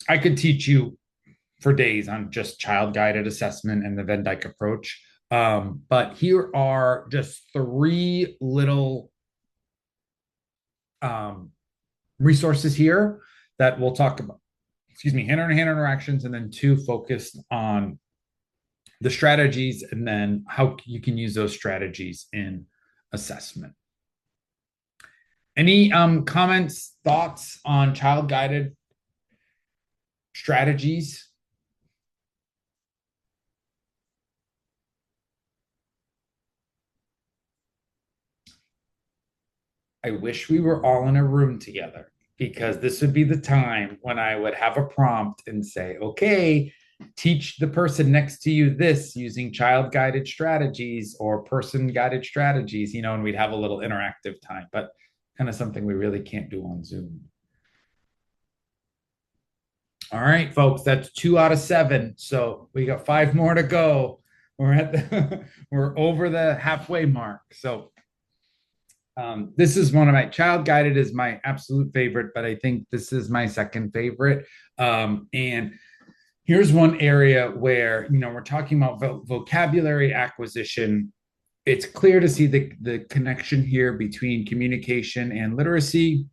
I could teach you for days on just child-guided assessment and the Venn Dyke approach. But here are just three little um, resources here that we'll talk about. Excuse me, hand-on-hand interactions, and then two focused on the strategies and then how you can use those strategies in assessment. Any comments, thoughts on child-guided strategies? I wish we were all in a room together because this would be the time when I would have a prompt and say, okay, teach the person next to you this using child guided strategies or person guided strategies, and we'd have a little interactive time, but kind of something we really can't do on Zoom. All right, folks, that's 2 out of 7. So we got 5 more to go. We're over the halfway mark. So this is one of my child guided is my absolute favorite, but I think this is my second favorite. And here's one area where, we're talking about vocabulary acquisition. It's clear to see the connection here between communication and literacy.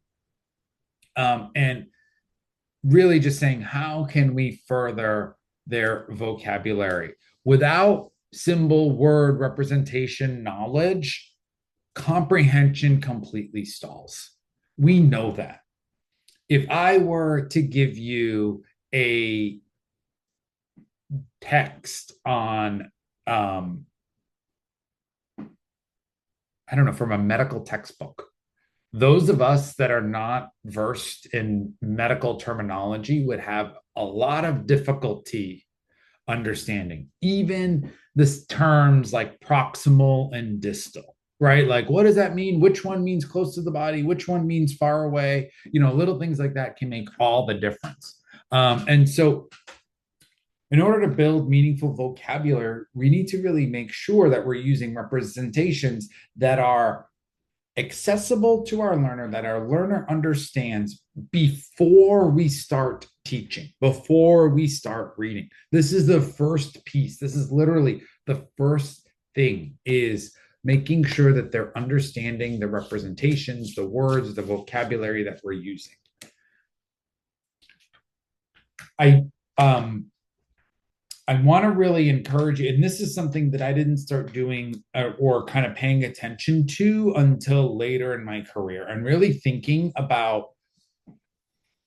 And really just saying, how can we further their vocabulary without symbol, word, representation, knowledge? Comprehension completely stalls. We know that. If I were to give you a text on, I don't know, from a medical textbook, those of us that are not versed in medical terminology would have a lot of difficulty understanding, even this terms like proximal and distal, right? Like, what does that mean? Which one means close to the body? Which one means far away? Little things like that can make all the difference. And so, in order to build meaningful vocabulary, we need to really make sure that we're using representations that are accessible to our learner, that our learner understands before we start teaching, before we start reading. This is the first piece. This is literally the first thing, is making sure that they're understanding the representations, the words, the vocabulary that we're using. I want to really encourage you, and this is something that I didn't start doing or kind of paying attention to until later in my career, and really thinking about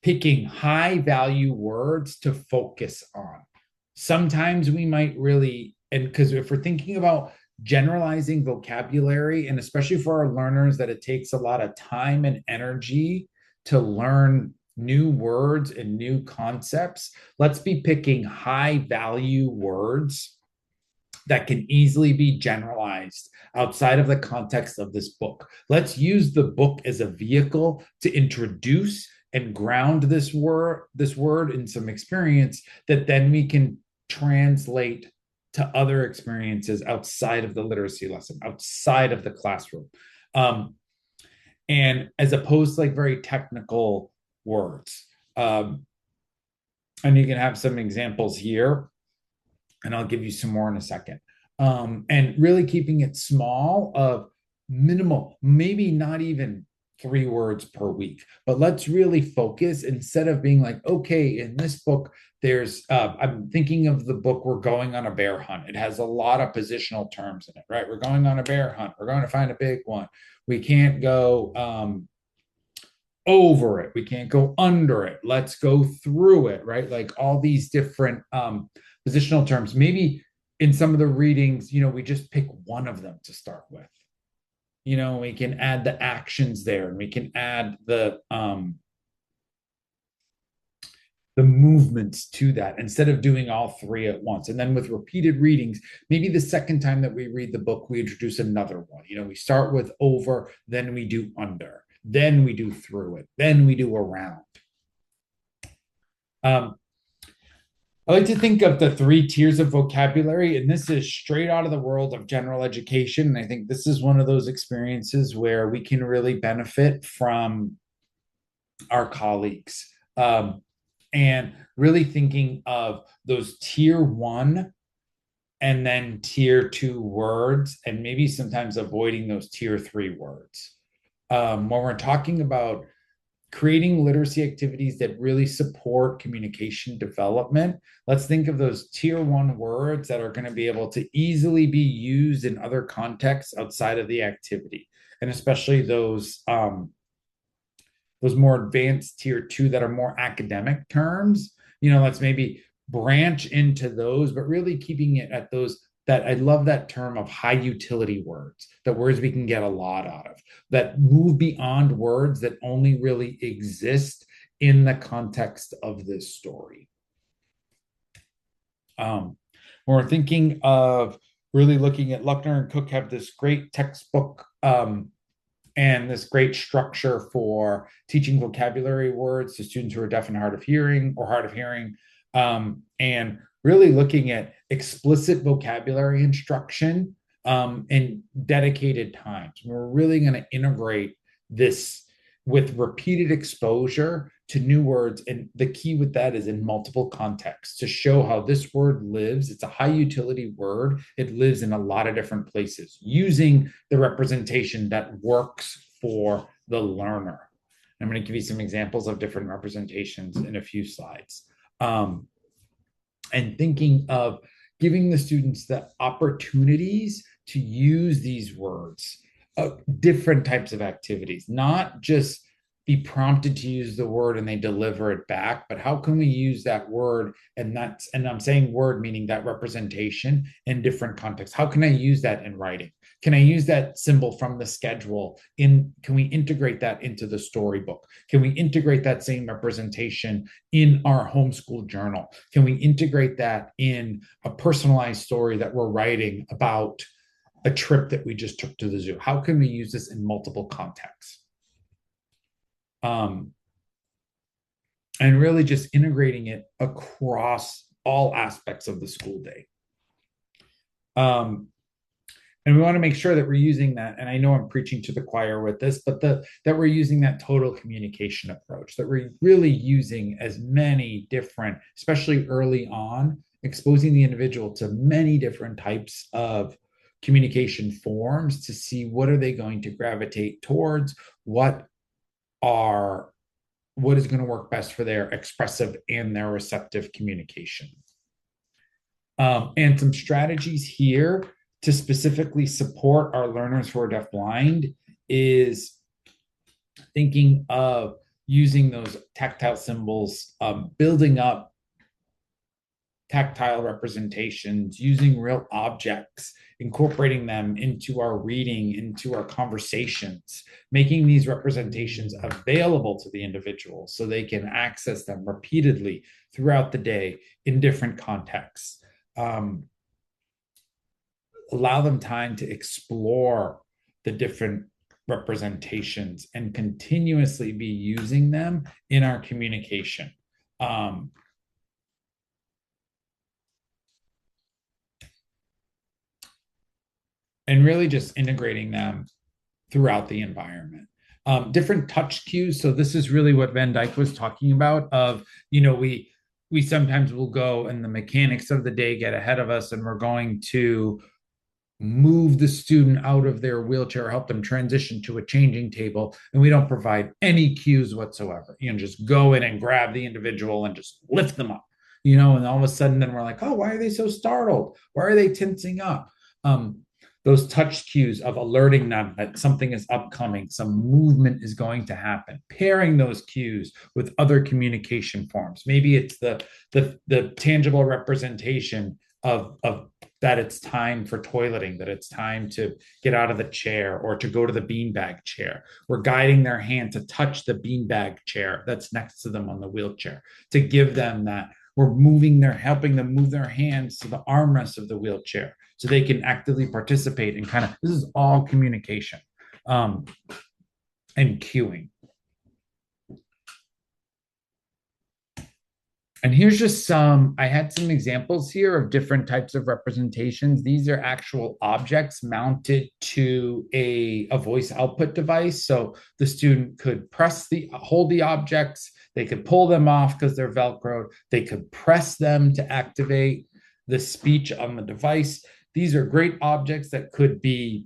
picking high value words to focus on. Sometimes we might really, and because if we're thinking about generalizing vocabulary, and especially for our learners that it takes a lot of time and energy to learn new words and new concepts, let's be picking high value words that can easily be generalized outside of the context of this book. Let's use the book as a vehicle to introduce and ground this word in some experience that then we can translate to other experiences outside of the literacy lesson, outside of the classroom. And as opposed to like very technical words. And you can have some examples here, and I'll give you some more in a second. And really keeping it small, of minimal, maybe not even 3 words per week, but let's really focus instead of being like, okay, in this book, there's, I'm thinking of the book, We're Going on a Bear Hunt. It has a lot of positional terms in it, right? We're going on a bear hunt. We're going to find a big one. We can't go, over it. We can't go under it. Let's go through it, right? Like all these different positional terms. Maybe in some of the readings, we just pick one of them to start with. We can add the actions there, and we can add the movements to that instead of doing all 3 at once. And then with repeated readings, maybe the second time that we read the book, we introduce another one. We start with over, then we do under, then we do through it, then we do around. I like to think of the 3 tiers of vocabulary, and this is straight out of the world of general education. And I think this is one of those experiences where we can really benefit from our colleagues. and really thinking of those tier 1 and then tier 2 words, and maybe sometimes avoiding those tier 3 words. When we're talking about creating literacy activities that really support communication development, let's think of those tier 1 words that are going to be able to easily be used in other contexts outside of the activity, and especially those more advanced tier 2 that are more academic terms. Let's maybe branch into those, but really keeping it at those that I love that term of high utility words, that words we can get a lot out of, that move beyond words that only really exist in the context of this story. When we're thinking of really looking at Luckner and Cook have this great textbook and this great structure for teaching vocabulary words to students who are deaf and hard of hearing or hard of hearing, and really looking at explicit vocabulary instruction in dedicated times. We're really going to integrate this with repeated exposure to new words. And the key with that is in multiple contexts to show how this word lives. It's a high utility word. It lives in a lot of different places using the representation that works for the learner. I'm going to give you some examples of different representations in a few slides. And thinking of giving the students the opportunities to use these words, different types of activities, not just be prompted to use the word and they deliver it back, but how can we use that word, and I'm saying word meaning that representation, in different contexts? How can I use that in writing? Can I use that symbol from the schedule can we integrate that into the storybook? Can we integrate that same representation in our homeschool journal? Can we integrate that in a personalized story that we're writing about a trip that we just took to the zoo? How can we use this in multiple contexts? And really just integrating it across all aspects of the school day. And we want to make sure that we're using that, and I know I'm preaching to the choir with this, but that we're using that total communication approach, that we're really using as many different, especially early on, exposing the individual to many different types of communication forms to see what are they going to gravitate towards, what is going to work best for their expressive and their receptive communication. And some strategies here to specifically support our learners who are deafblind is thinking of using those tactile symbols, building up tactile representations, using real objects, incorporating them into our reading, into our conversations, making these representations available to the individual so they can access them repeatedly throughout the day in different contexts. Allow them time to explore the different representations and continuously be using them in our communication. And really just integrating them throughout the environment. Different touch cues. So this is really what Van Dyke was talking about of, we sometimes will go and the mechanics of the day get ahead of us, and we're going to move the student out of their wheelchair, help them transition to a changing table, and we don't provide any cues whatsoever. Just go in and grab the individual and just lift them up, and all of a sudden then we're like, oh, why are they so startled? Why are they tensing up? Those touch cues of alerting them that something is upcoming, some movement is going to happen, pairing those cues with other communication forms. Maybe it's the tangible representation of that it's time for toileting, that it's time to get out of the chair or to go to the beanbag chair. We're guiding their hand to touch the beanbag chair that's next to them on the wheelchair, to give them that. We're helping them move their hands to the armrest of the wheelchair so they can actively participate in this is all communication and cueing. And here's just some, I had some examples here of different types of representations. These are actual objects mounted to a voice output device. So the student could hold the objects, they could pull them off because they're Velcroed, they could press them to activate the speech on the device. These are great objects that could be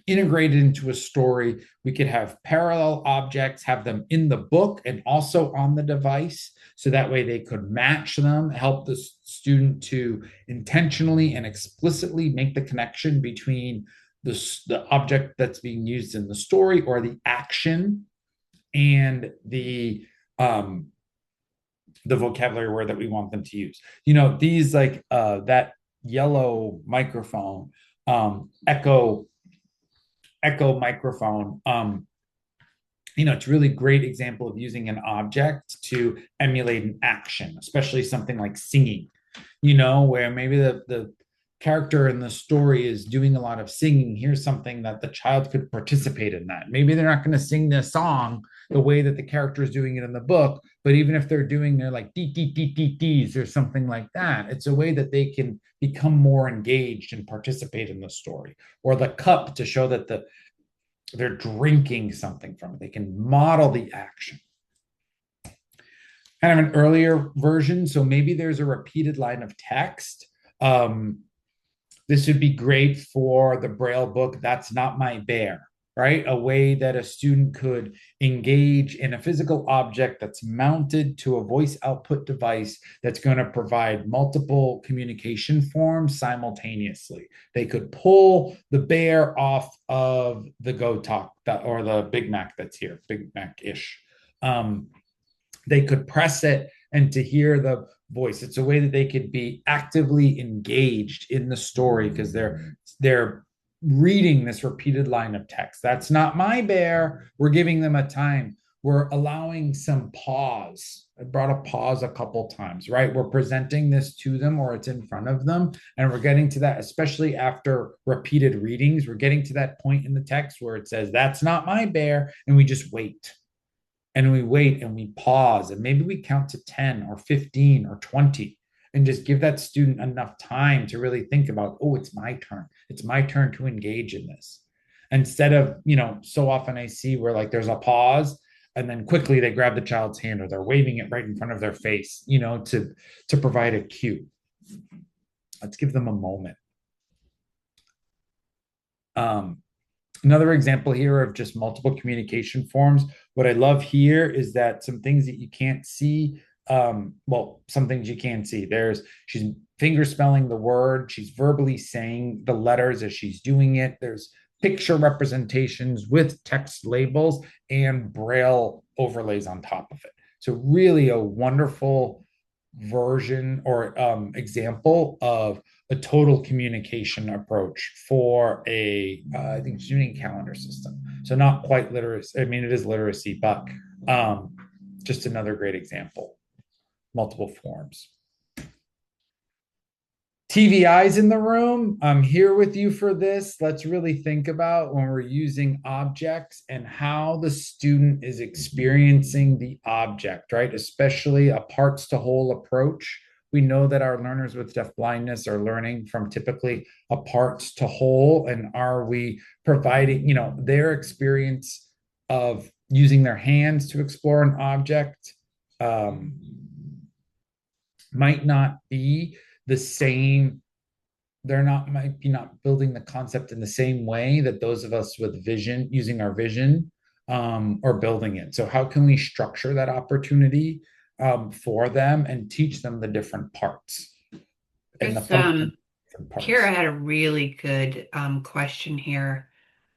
integrated into a story. We could have parallel objects, have them in the book and also on the device. So that way they could match them, help the student to intentionally and explicitly make the connection between the object that's being used in the story or the action and the vocabulary word that we want them to use. These like that yellow microphone, echo microphone, it's a really great example of using an object to emulate an action, especially something like singing, where maybe the character in the story is doing a lot of singing. Here's something that the child could participate in that. Maybe they're not going to sing the song the way that the character is doing it in the book, but even if they're doing their like dee dee dee dee dees or something like that, it's a way that they can become more engaged and participate in the story. Or the cup to show that they're drinking something from it. They can model the action. Kind of an earlier version. So maybe there's a repeated line of text. This would be great for the Braille book, That's Not My Bear, right? A way that a student could engage in a physical object that's mounted to a voice output device that's going to provide multiple communication forms simultaneously. They could pull the bear off of the Go Talk or the Big Mac that's here, Big Mac-ish. They could press it and to hear the voice. It's a way that they could be actively engaged in the story because they're reading this repeated line of text. That's not my bear. We're giving them a time. We're allowing some pause. I brought a pause a couple times, right? We're presenting this to them or it's in front of them. And we're getting to that, especially after repeated readings, we're getting to that point in the text where it says, that's not my bear. And we just wait. And we wait and we pause and maybe we count to 10 or 15 or 20 and just give that student enough time to really think about, oh, it's my turn. It's my turn to engage in this. Instead of, so often I see where like there's a pause and then quickly they grab the child's hand or they're waving it right in front of their face, to provide a cue. Let's give them a moment. Another example here of just multiple communication forms. What I love here is that some things that you can't see, some things you can see. She's finger spelling the word. She's verbally saying the letters as she's doing it. There's picture representations with text labels and Braille overlays on top of it. So really a wonderful version or example of a total communication approach for I think student calendar system. So not quite literacy. I mean, it is literacy, but just another great example. Multiple forms. TVI's in the room. I'm here with you for this. Let's really think about when we're using objects and how the student is experiencing the object, right? Especially a parts to whole approach. We know that our learners with deafblindness are learning from typically a parts to whole. And are we providing, their experience of using their hands to explore an object might not be the same. Might be not building the concept in the same way that those of us with vision, using our vision, are building it. So how can we structure that opportunity for them and teach them the different parts? And the different parts. Kira had a really good question here.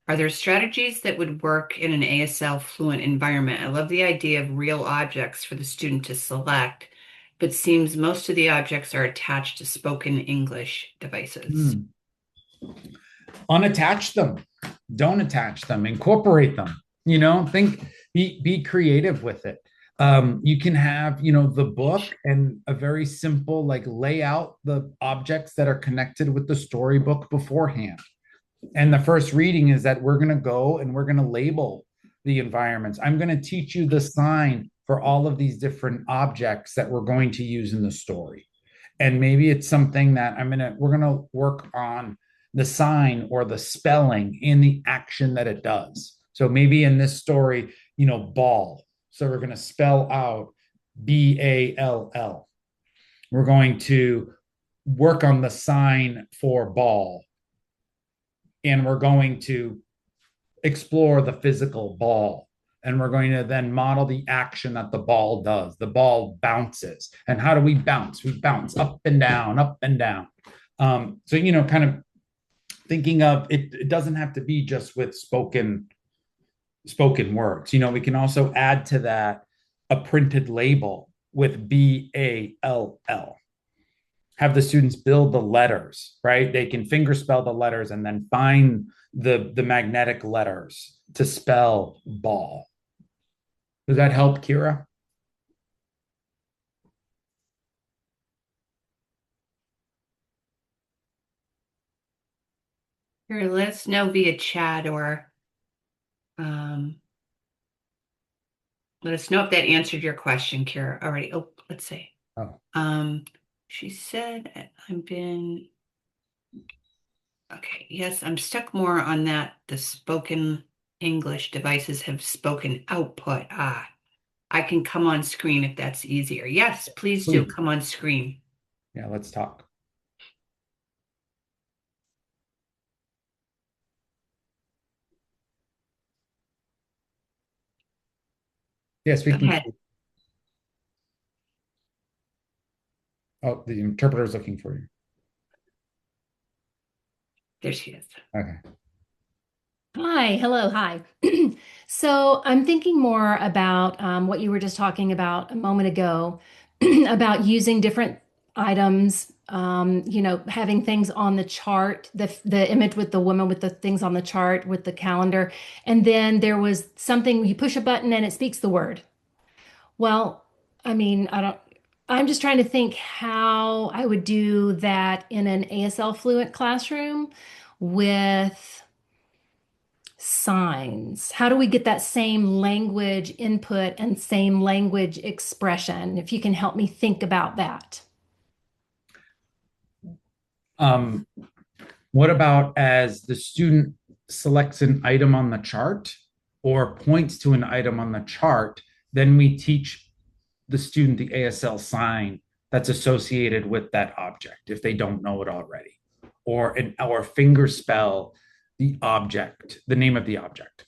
Are there strategies that would work in an ASL fluent environment? I love the idea of real objects for the student to select, but seems most of the objects are attached to spoken English devices. Unattach them. Don't attach them. Incorporate them. Be creative with it. You can have, the book and a very simple, like lay out the objects that are connected with the storybook beforehand. And the first reading is that we're going to go and we're going to label the environments. I'm going to teach you the sign for all of these different objects that we're going to use in the story. And maybe it's something that we're gonna work on the sign or the spelling and the action that it does. So maybe in this story, ball. So we're gonna spell out BALL. We're going to work on the sign for ball. And we're going to explore the physical ball. And we're going to then model the action that the ball does. The ball bounces. And how do we bounce? We bounce up and down, up and down. So, kind of thinking of it doesn't have to be just with spoken words. We can also add to that a printed label with BALL. Have the students build the letters, right? They can finger spell the letters and then find the magnetic letters to spell ball. Does that help, Kira? Here, let us know via chat or let us know if that answered your question, Kira. Already. Oh, let's see. Oh. She said, okay, yes, I'm stuck more on that. The spoken English devices have spoken output. I can come on screen if that's easier. Yes, please do come on screen. Yeah, let's talk. Yes, we can. Oh, the interpreter is looking for you. There she is. Okay. Hi, hello, hi. So I'm thinking more about what you were just talking about a moment ago about using different items, having things on the chart, the image with the woman with the things on the chart with the calendar. And then there was something, you push a button and it speaks the word. Well, I'm just trying to think how I would do that in an ASL fluent classroom with signs. How do we get that same language input and same language expression? If you can help me think about that. What about as the student selects an item on the chart or points to an item on the chart, then we teach the student the ASL sign that's associated with that object if they don't know it already, or finger spell the object, the name of the object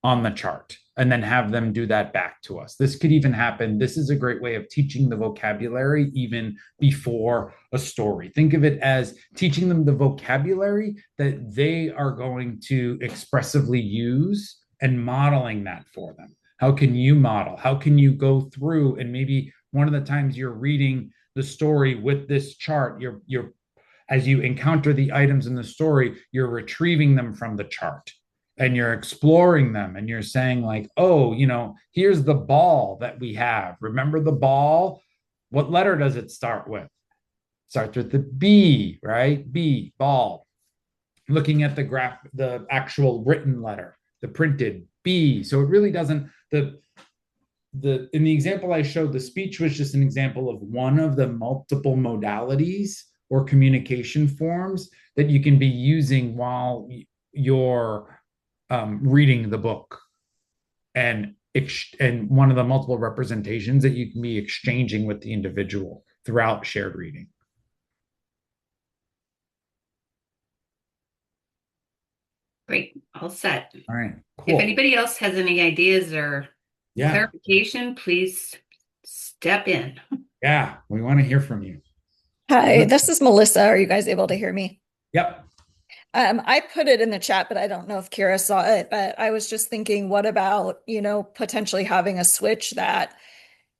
on the chart, and then have them do that back to us. This could even happen. This is a great way of teaching the vocabulary even before a story. Think of it as teaching them the vocabulary that they are going to expressively use and modeling that for them. How can you model? How can you go through and maybe one of the times you're reading the story with this chart, you're as you encounter the items in the story, you're retrieving them from the chart and you're exploring them and you're saying like, oh, here's the ball that we have. Remember the ball? What letter does it start with? It starts with the B, right? B, ball. Looking at the actual written letter, the printed B. So it really doesn't, in the example I showed, the speech was just an example of one of the multiple modalities or communication forms that you can be using while you're reading the book, and one of the multiple representations that you can be exchanging with the individual throughout shared reading. Great, all set. All right, cool. If anybody else has any ideas or clarification, please step in. Yeah, we want to hear from you. Hi, this is Melissa. Are you guys able to hear me? Yep. I put it in the chat, but I don't know if Kira saw it. But I was just thinking, what about, potentially having a switch that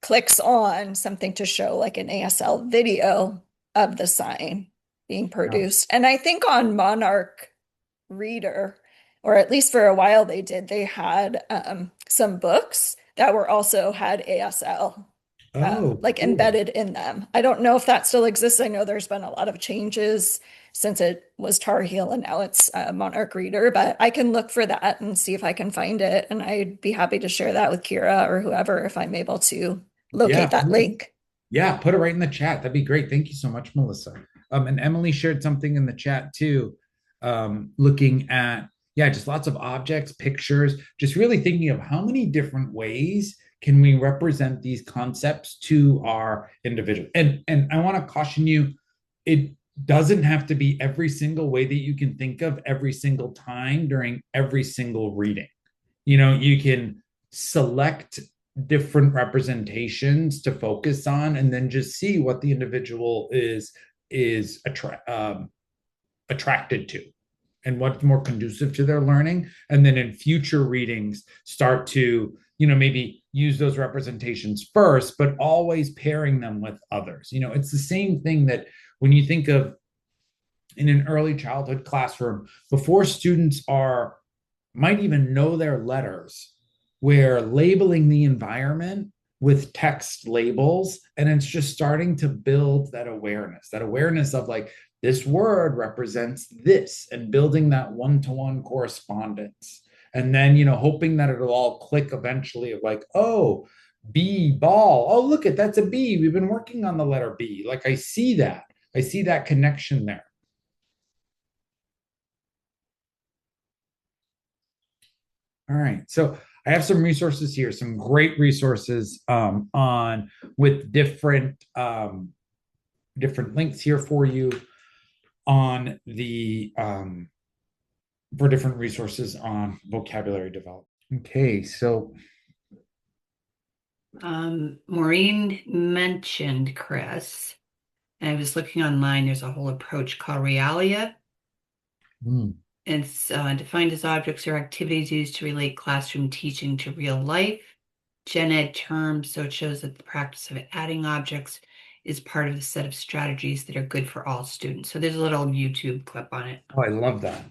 clicks on something to show like an ASL video of the sign being produced. And I think on Monarch Reader, or at least for a while they had some books that were also had ASL. Oh, like cool. embedded in them. I don't know if that still exists. I know there's been a lot of changes since it was Tar Heel and now it's Monarch Reader, but I can look for that and see if I can find it. And I'd be happy to share that with Kira or whoever if I'm able to Yeah, locate that link. yeah, put it right in the chat. That'd be great. Thank you so much, Melissa. And Emily shared something in the chat too, looking at, yeah, just lots of objects, pictures, just really thinking of how many different ways can we represent these concepts to our individual. And I want to caution you, it doesn't have to be every single way that you can think of every single time during every single reading. You can select different representations to focus on and then just see what the individual is attracted to and what's more conducive to their learning, and then in future readings start to maybe use those representations first, but always pairing them with others. It's the same thing that when you think of in an early childhood classroom, before students might even know their letters, we're labeling the environment with text labels, and it's just starting to build that awareness of like, this word represents this, and building that one-to-one correspondence. And then, hoping that it'll all click eventually of like, oh, B, ball. Oh, look at that's a B. We've been working on the letter B. Like, I see that connection there. All right. So I have some resources here, some great resources on with different links here for you on the for different resources on vocabulary development. Okay, so Maureen mentioned Chris, and I was looking online. There's a whole approach called Realia. It's defined as objects or activities used to relate classroom teaching to real life. Gen Ed terms, so it shows that the practice of adding objects is part of the set of strategies that are good for all students. So there's a little YouTube clip on it. Oh, I love that.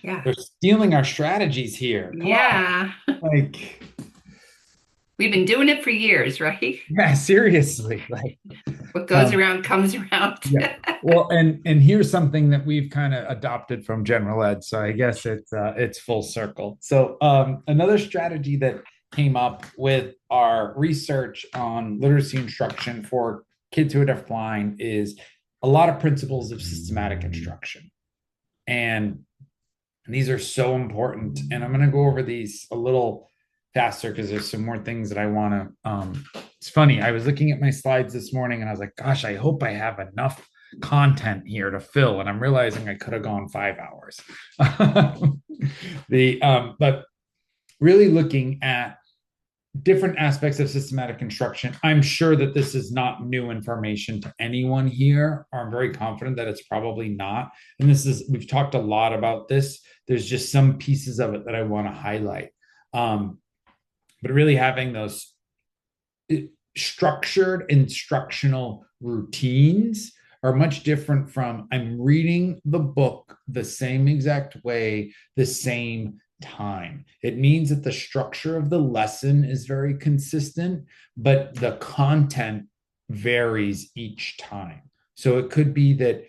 Yeah. They're stealing our strategies here. Come yeah. on. Like, we've been doing it for years, right? Yeah, seriously. Like, what goes around comes around. Yeah. Well, and here's something that we've kind of adopted from general ed. So I guess it's full circle. So another strategy that came up with our research on literacy instruction for kids who are deafblind is a lot of principles of systematic instruction. And these are so important. And I'm going to go over these a little faster because there's some more things that I want to. It's funny. I was looking at my slides this morning and I was like, gosh, I hope I have enough content here to fill. And I'm realizing I could have gone 5 hours. But really looking at different aspects of systematic instruction. I'm sure that this is not new information to anyone here, or I'm very confident that it's probably not. And we've talked a lot about this. There's just some pieces of it that I want to highlight. But really having those structured instructional routines are much different from I'm reading the book the same exact way, the same time. It means that the structure of the lesson is very consistent, but the content varies each time. So it could be that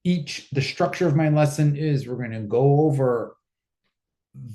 the structure of my lesson is we're going to go over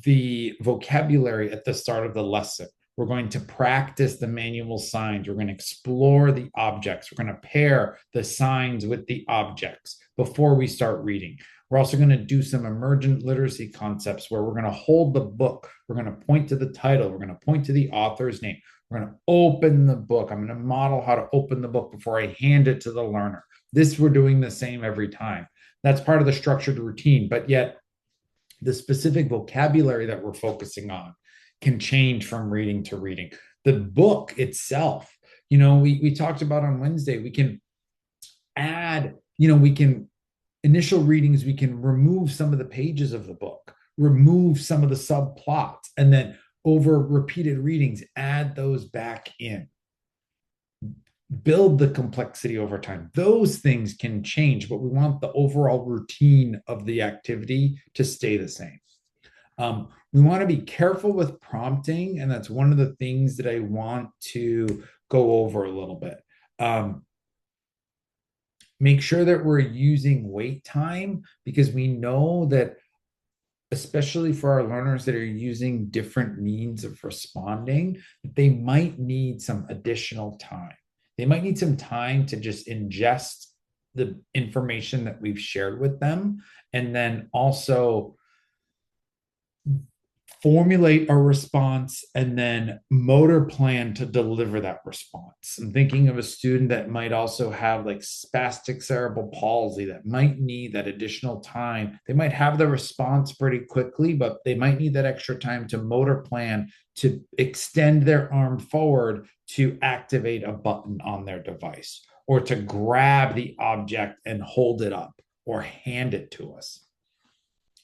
the vocabulary at the start of the lesson. We're going to practice the manual signs. We're going to explore the objects. We're going to pair the signs with the objects before we start reading. We're also going to do some emergent literacy concepts where we're going to hold the book. We're going to point to the title. We're going to point to the author's name. We're going to open the book. I'm going to model how to open the book before I hand it to the learner. We're doing the same every time. That's part of the structured routine, but yet the specific vocabulary that we're focusing on can change from reading to reading. The book itself, we talked about on Wednesday, we can add, initial readings, we can remove some of the pages of the book, remove some of the subplots, and then over repeated readings, add those back in. Build the complexity over time. Those things can change, but we want the overall routine of the activity to stay the same. we want to be careful with prompting, and that's one of the things that I want to go over a little bit. Make sure that we're using wait time, because we know that, especially for our learners that are using different means of responding, they might need some additional time. They might need some time to just ingest the information that we've shared with them, and then also formulate a response and then motor plan to deliver that response. I'm thinking of a student that might also have like spastic cerebral palsy that might need that additional time. They might have the response pretty quickly, but they might need that extra time to motor plan to extend their arm forward to activate a button on their device, or to grab the object and hold it up or hand it to us.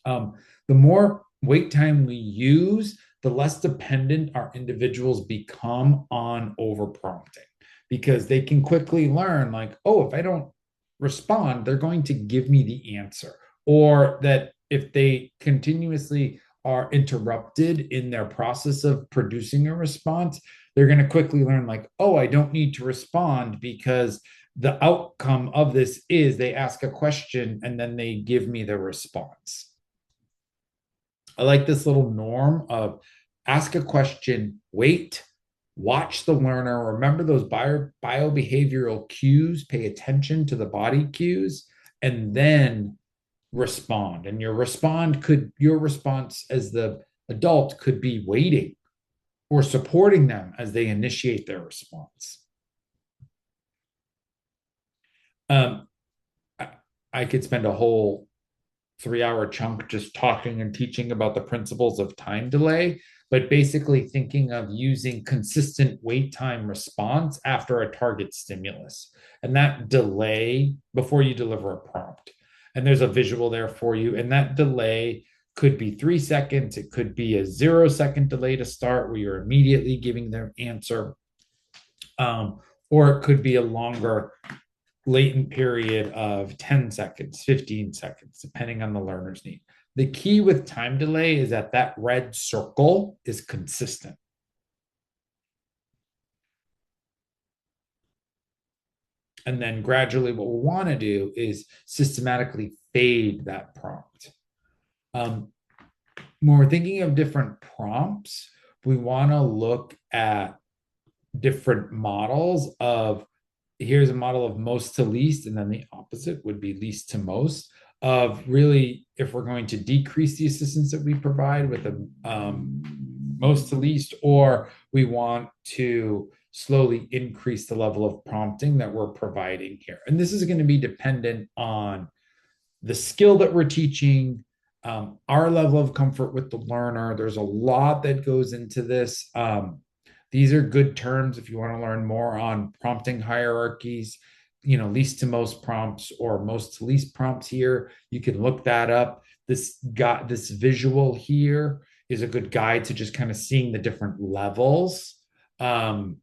The more wait time we use, the less dependent our individuals become on over prompting, because they can quickly learn, like, oh, if I don't respond, they're going to give me the answer. Or that if they continuously are interrupted in their process of producing a response, they're going to quickly learn, like, oh, I don't need to respond, because the outcome of this is they ask a question and then they give me the response. I like this little norm of ask a question, wait, watch the learner, remember those biobehavioral cues, pay attention to the body cues, and then respond. And your response as the adult could be waiting or supporting them as they initiate their response. I could spend a whole 3-hour chunk just talking and teaching about the principles of time delay, but basically thinking of using consistent wait time response after a target stimulus, and that delay before you deliver a prompt. And there's a visual there for you, and that delay could be 3 seconds. It could be a 0-second delay to start where you're immediately giving their answer, or it could be a longer latent period of 10 seconds, 15 seconds, depending on the learner's need. The key with time delay is that that red circle is consistent. And then gradually what we'll want to do is systematically fade that prompt. When we're thinking of different prompts, we want to look at different models of, here's a model of most to least, and then the opposite would be least to most, of really, if we're going to decrease the assistance that we provide with a most to least, or we want to slowly increase the level of prompting that we're providing here. And this is going to be dependent on the skill that we're teaching, our level of comfort with the learner. There's a lot that goes into this. These are good terms if you want to learn more on prompting hierarchies, least to most prompts or most to least prompts here. You can look that up. This visual here is a good guide to just kind of seeing the different levels. So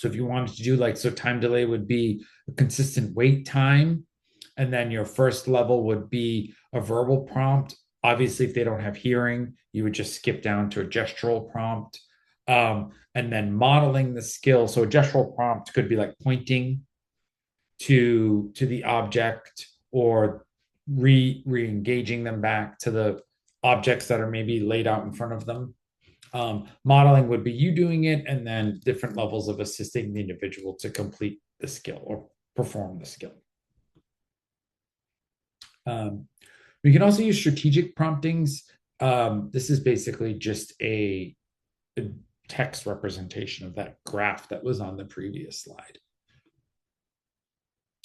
if you wanted to do so time delay would be a consistent wait time. And then your first level would be a verbal prompt. Obviously, if they don't have hearing, you would just skip down to a gestural prompt. And then modeling the skill. So a gestural prompt could be like pointing to the object, or re-engaging them back to the objects that are maybe laid out in front of them. Modeling would be you doing it, and then different levels of assisting the individual to complete the skill or perform the skill. We can also use strategic promptings. This is basically just a text representation of that graph that was on the previous slide.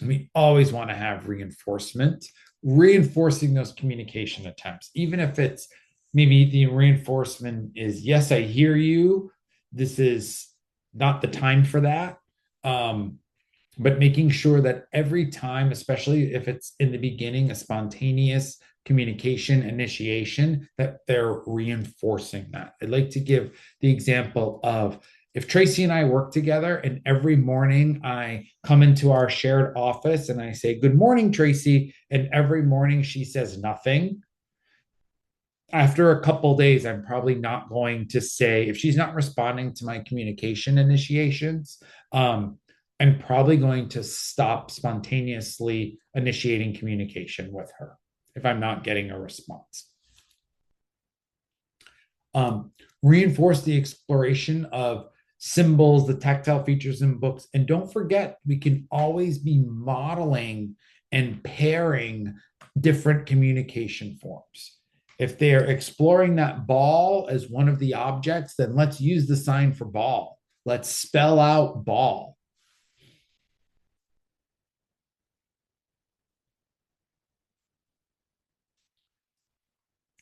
And we always want to have reinforcement, reinforcing those communication attempts, even if it's maybe the reinforcement is, yes, I hear you. This is not the time for that. But making sure that every time, especially if it's in the beginning, a spontaneous communication initiation, that they're reinforcing that. I'd like to give the example of, if Tracy and I work together and every morning I come into our shared office and I say, good morning, Tracy, and every morning she says nothing, after a couple days, I'm probably not going to say, if she's not responding to my communication initiations, I'm probably going to stop spontaneously initiating communication with her if I'm not getting a response. Reinforce the exploration of symbols, the tactile features in books. And don't forget, we can always be modeling and pairing different communication forms. If they're exploring that ball as one of the objects, then let's use the sign for ball. Let's spell out ball.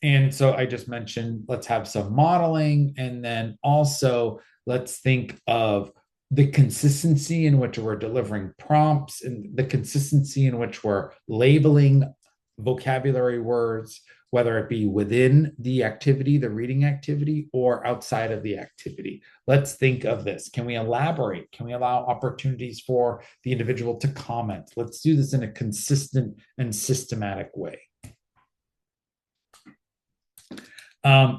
And so I just mentioned, let's have some modeling, and then also let's think of the consistency in which we're delivering prompts and the consistency in which we're labeling vocabulary words, whether it be within the activity, the reading activity, or outside of the activity. Let's think of this. Can we elaborate? Can we allow opportunities for the individual to comment? Let's do this in a consistent and systematic way.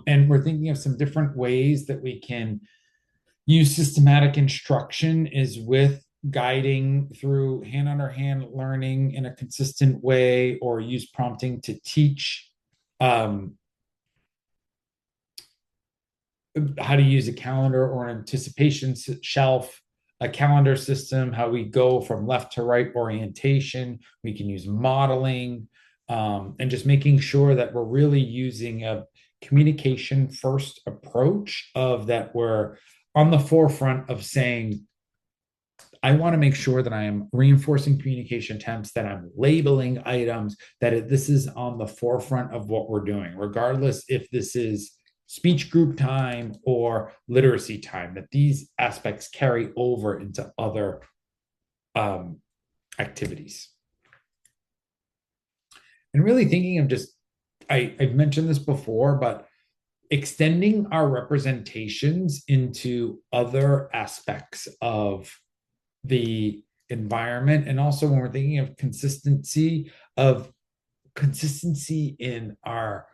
And we're thinking of some different ways that we can use systematic instruction is with guiding through hand-under-hand learning in a consistent way, or use prompting to teach how to use a calendar or an anticipation shelf, a calendar system, how we go from left to right orientation. We can use modeling, and just making sure that we're really using a communication first approach of that we're on the forefront of saying, I want to make sure that I am reinforcing communication attempts, that I'm labeling items, that this is on the forefront of what we're doing, regardless if this is speech group time or literacy time, that these aspects carry over into other activities. And really thinking of just, I've mentioned this before, but extending our representations into other aspects of the environment. And also when we're thinking of consistency in our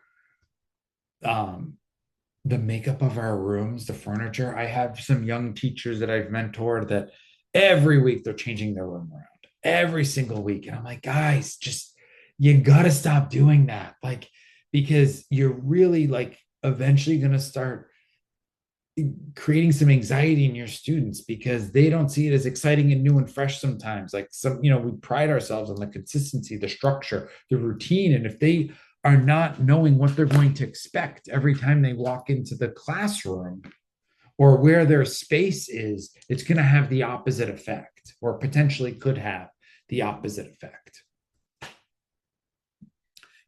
the makeup of our rooms, the furniture. I have some young teachers that I've mentored that every week they're changing their room around, every single week. And I'm like, guys, just, you got to stop doing that. Like, because you're really like eventually going to start creating some anxiety in your students because they don't see it as exciting and new and fresh sometimes. Like we pride ourselves on the consistency, the structure, the routine. And if they are not knowing what they're going to expect every time they walk into the classroom or where their space is, it's going to have the opposite effect, or potentially could have the opposite effect.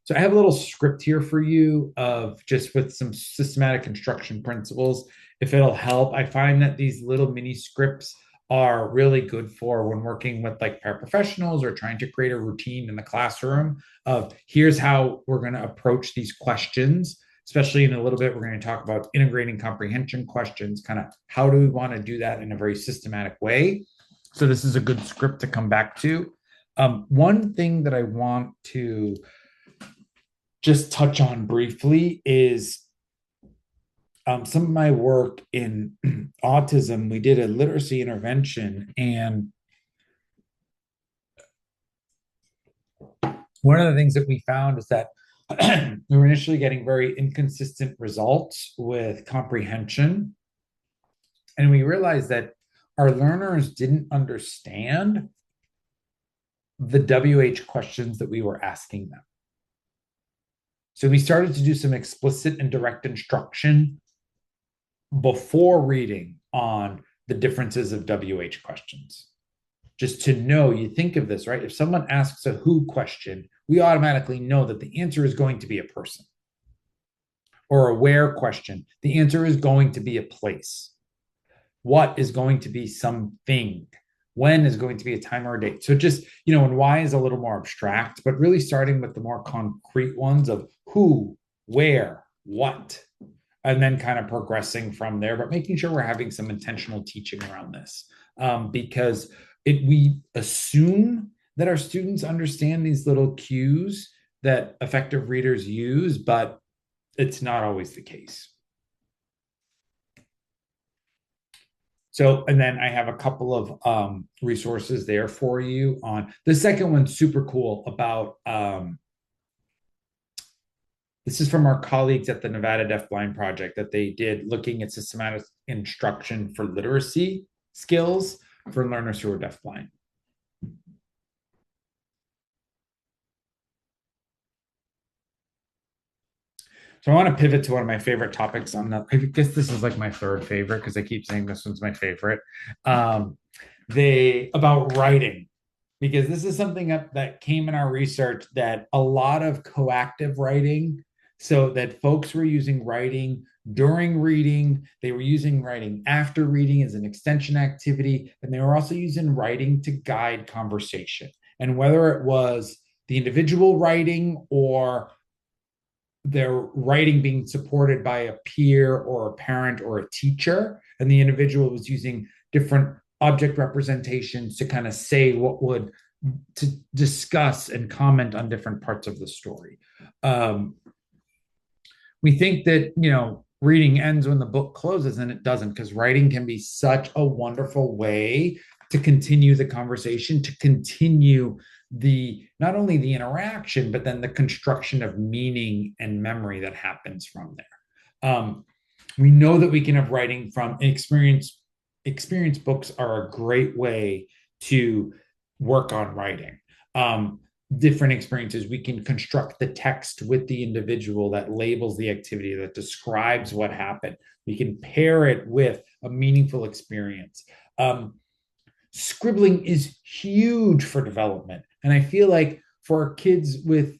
So I have a little script here for you of just with some systematic instruction principles. If it'll help, I find that these little mini scripts are really good for when working with like paraprofessionals or trying to create a routine in the classroom of here's how we're going to approach these questions, especially in a little bit, we're going to talk about integrating comprehension questions, kind of how do we want to do that in a very systematic way. So this is a good script to come back to. One thing that I want to just touch on briefly is some of my work in autism. We did a literacy intervention, and one of the things that we found is that we were initially getting very inconsistent results with comprehension. And we realized that our learners didn't understand the WH questions that we were asking them. So we started to do some explicit and direct instruction before reading on the differences of WH questions. Just to know, you think of this, right? If someone asks a who question, we automatically know that the answer is going to be a person. Or a where question, the answer is going to be a place. What is going to be something? When is going to be a time or a date? So just, and why is a little more abstract, but really starting with the more concrete ones of who, where, what, and then kind of progressing from there, but making sure we're having some intentional teaching around this. Because we assume that our students understand these little cues that effective readers use, but it's not always the case. So, and then I have a couple of resources there for you on the second one. Super cool about this is from our colleagues at the Nevada Deafblind Project that they did looking at systematic instruction for literacy skills for learners who are deafblind. So I want to pivot to one of my favorite topics on the, I guess this is like my third favorite because I keep saying this one's my favorite. About writing, because this is something that came in our research that a lot of coactive writing, so that folks were using writing during reading, they were using writing after reading as an extension activity, and they were also using writing to guide conversation. And whether it was the individual writing or their writing being supported by a peer or a parent or a teacher, and the individual was using different object representations to kind of say what would, to discuss and comment on different parts of the story. We think that, you know, reading ends when the book closes, and it doesn't, because writing can be such a wonderful way to continue the conversation, to continue the not only the interaction, but then the construction of meaning and memory that happens from there. We know that we can have writing from experience. Experience books are a great way to work on writing. Different experiences, we can construct the text with the individual that labels the activity, that describes what happened. We can pair it with a meaningful experience. Scribbling is huge for development. And I feel like for kids with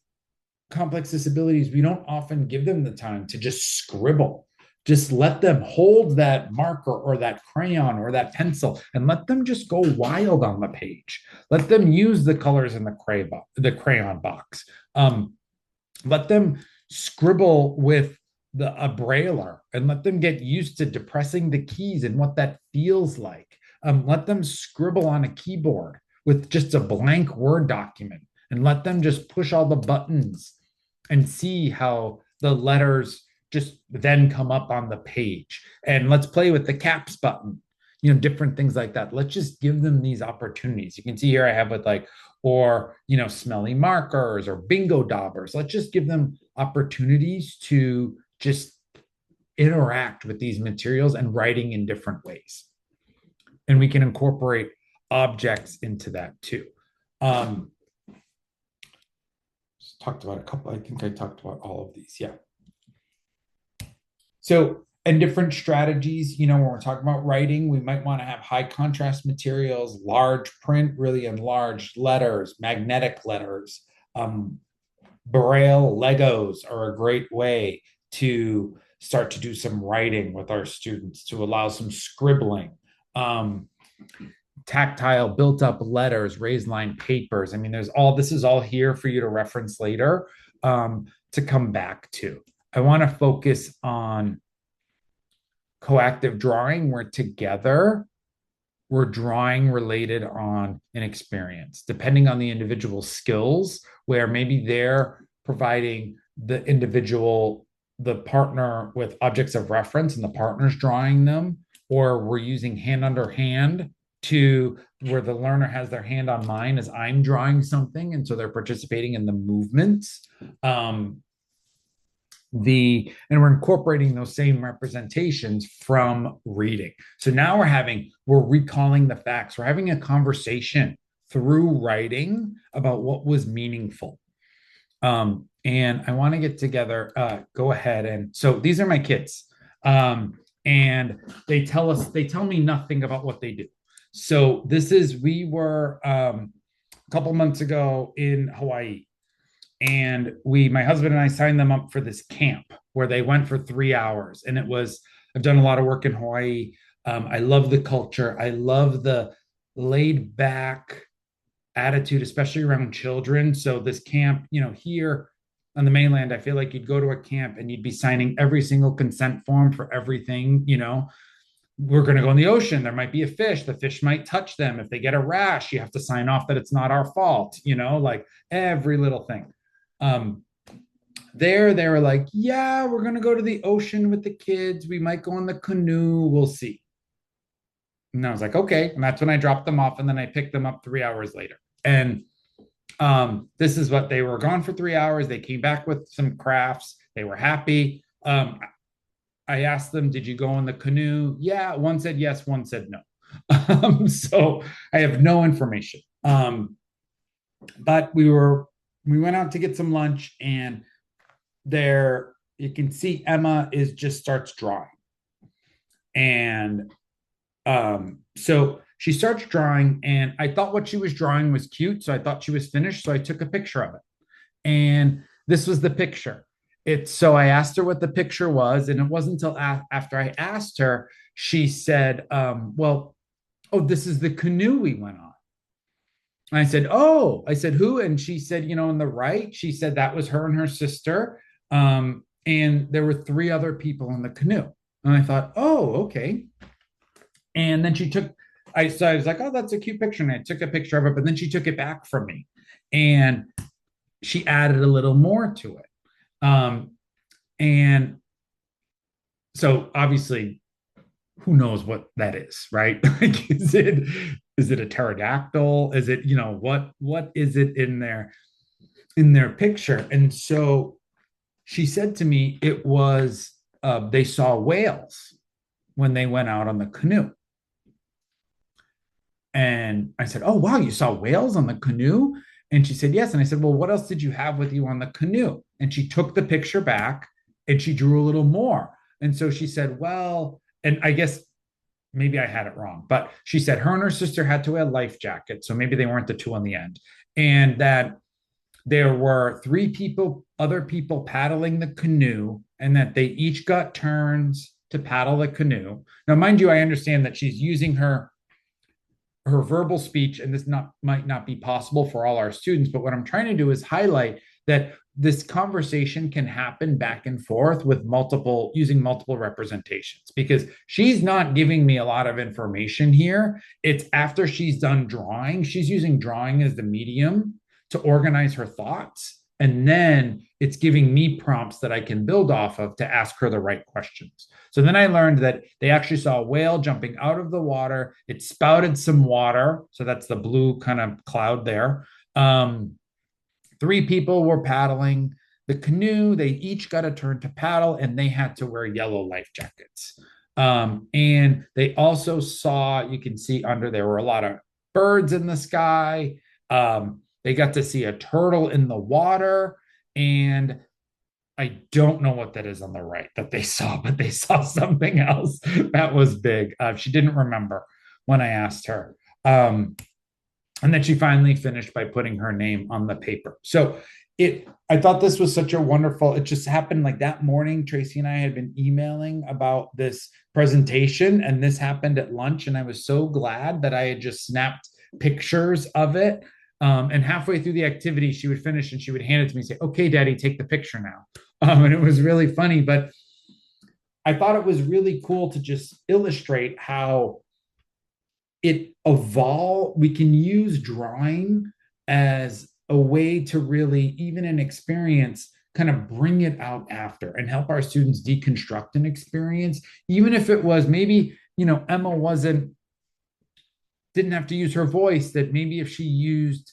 complex disabilities, we don't often give them the time to just scribble. Just let them hold that marker or that crayon or that pencil and let them just go wild on the page. Let them use the colors in the crayon box. Let them scribble with a brailler and let them get used to depressing the keys and what that feels like. Let them scribble on a keyboard with just a blank Word document and let them just push all the buttons and see how the letters just then come up on the page. And let's play with the caps button, you know, different things like that. Let's just give them these opportunities. You can see here I have with like, or, you know, smelly markers or bingo daubers. Let's just give them opportunities to just interact with these materials and writing in different ways. And we can incorporate objects into that too. Talked about a couple, I think I talked about all of these, yeah. So, and different strategies, you know, when we're talking about writing, we might want to have high contrast materials, large print, really enlarged letters, magnetic letters. Braille Legos are a great way to start to do some writing with our students, to allow some scribbling. Tactile built up letters, raised line papers. I mean, this is all here for you to reference later, to come back to. I want to focus on coactive drawing, where together we're drawing related on an experience, depending on the individual skills, where maybe they're providing the individual, the partner with objects of reference and the partner's drawing them, or we're using hand under hand to where the learner has their hand on mine as I'm drawing something. And so they're participating in the movements. And we're incorporating those same representations from reading. So now we're recalling the facts. We're having a conversation through writing about what was meaningful. And I want to get together, go ahead. And so these are my kids. And they tell me nothing about what they do. So we were a couple months ago in Hawaii. And my husband and I signed them up for this camp where they went for 3 hours. And I've done a lot of work in Hawaii. I love the culture. I love the laid back attitude, especially around children. So this camp, you know, here on the mainland, I feel like you'd go to a camp and you'd be signing every single consent form for everything. You know, we're going to go in the ocean. There might be a fish. The fish might touch them. If they get a rash, you have to sign off that it's not our fault, you know, like every little thing. there they were like, yeah, we're going to go to the ocean with the kids. We might go on the canoe. We'll see. And I was like, okay. And that's when I dropped them off. And then I picked them up 3 hours later. And this is what they were gone for 3 hours. They came back with some crafts. They were happy. I asked them, did you go on the canoe? Yeah. One said yes. One said no. So I have no information. But we went out to get some lunch, and there you can see Emma just starts drawing. And so she starts drawing, and I thought what she was drawing was cute, so I thought she was finished, so I took a picture of it. And this was the picture. So I asked her what the picture was, and it wasn't until after I asked her, she said, well, oh, this is the canoe we went on. And I said, oh, I said, who? And she said, on the right, she said that was her and her sister. And there were 3 other people in the canoe. And I thought, oh, okay. And then so I was like, oh, that's a cute picture. And I took a picture of it, but then she took it back from me. And she added a little more to it. And so obviously, who knows what that is, right? Like, is it a pterodactyl? Is it, what is it in their picture? And so she said to me, it was, they saw whales when they went out on the canoe. And I said, oh, wow, you saw whales on the canoe? And she said, yes. And I said, well, what else did you have with you on the canoe? And she took the picture back and she drew a little more. And so she said, well, and I guess maybe I had it wrong, but she said her and her sister had to wear life jackets. So maybe they weren't the 2 on the end. And that there were 3 other people paddling the canoe, and that they each got turns to paddle the canoe. Now, mind you, I understand that she's using her verbal speech, and this might not be possible for all our students, but what I'm trying to do is highlight that this conversation can happen back and forth with using multiple representations, because she's not giving me a lot of information here. It's after she's done drawing, she's using drawing as the medium to organize her thoughts. And then it's giving me prompts that I can build off of to ask her the right questions. So then I learned that they actually saw a whale jumping out of the water. It spouted some water. So that's the blue kind of cloud there. 3 people were paddling the canoe. They each got a turn to paddle, and they had to wear yellow life jackets. And they also saw, you can see there were a lot of birds in the sky. They got to see a turtle in the water, and I don't know what that is on the right that they saw, but they saw something else that was big. She didn't remember when I asked her. And then she finally finished by putting her name on the paper. So I thought this was such a wonderful, it just happened like that morning. Tracy and I had been emailing about this presentation, and this happened at lunch. And I was so glad that I had just snapped pictures of it. And halfway through the activity, she would finish and she would hand it to me and say, okay, Daddy, take the picture now. And it was really funny, but I thought it was really cool to just illustrate how it evolved. We can use drawing as a way to really, even in experience, kind of bring it out after and help our students deconstruct an experience, even if it was maybe, Emma didn't have to use her voice, that maybe if she used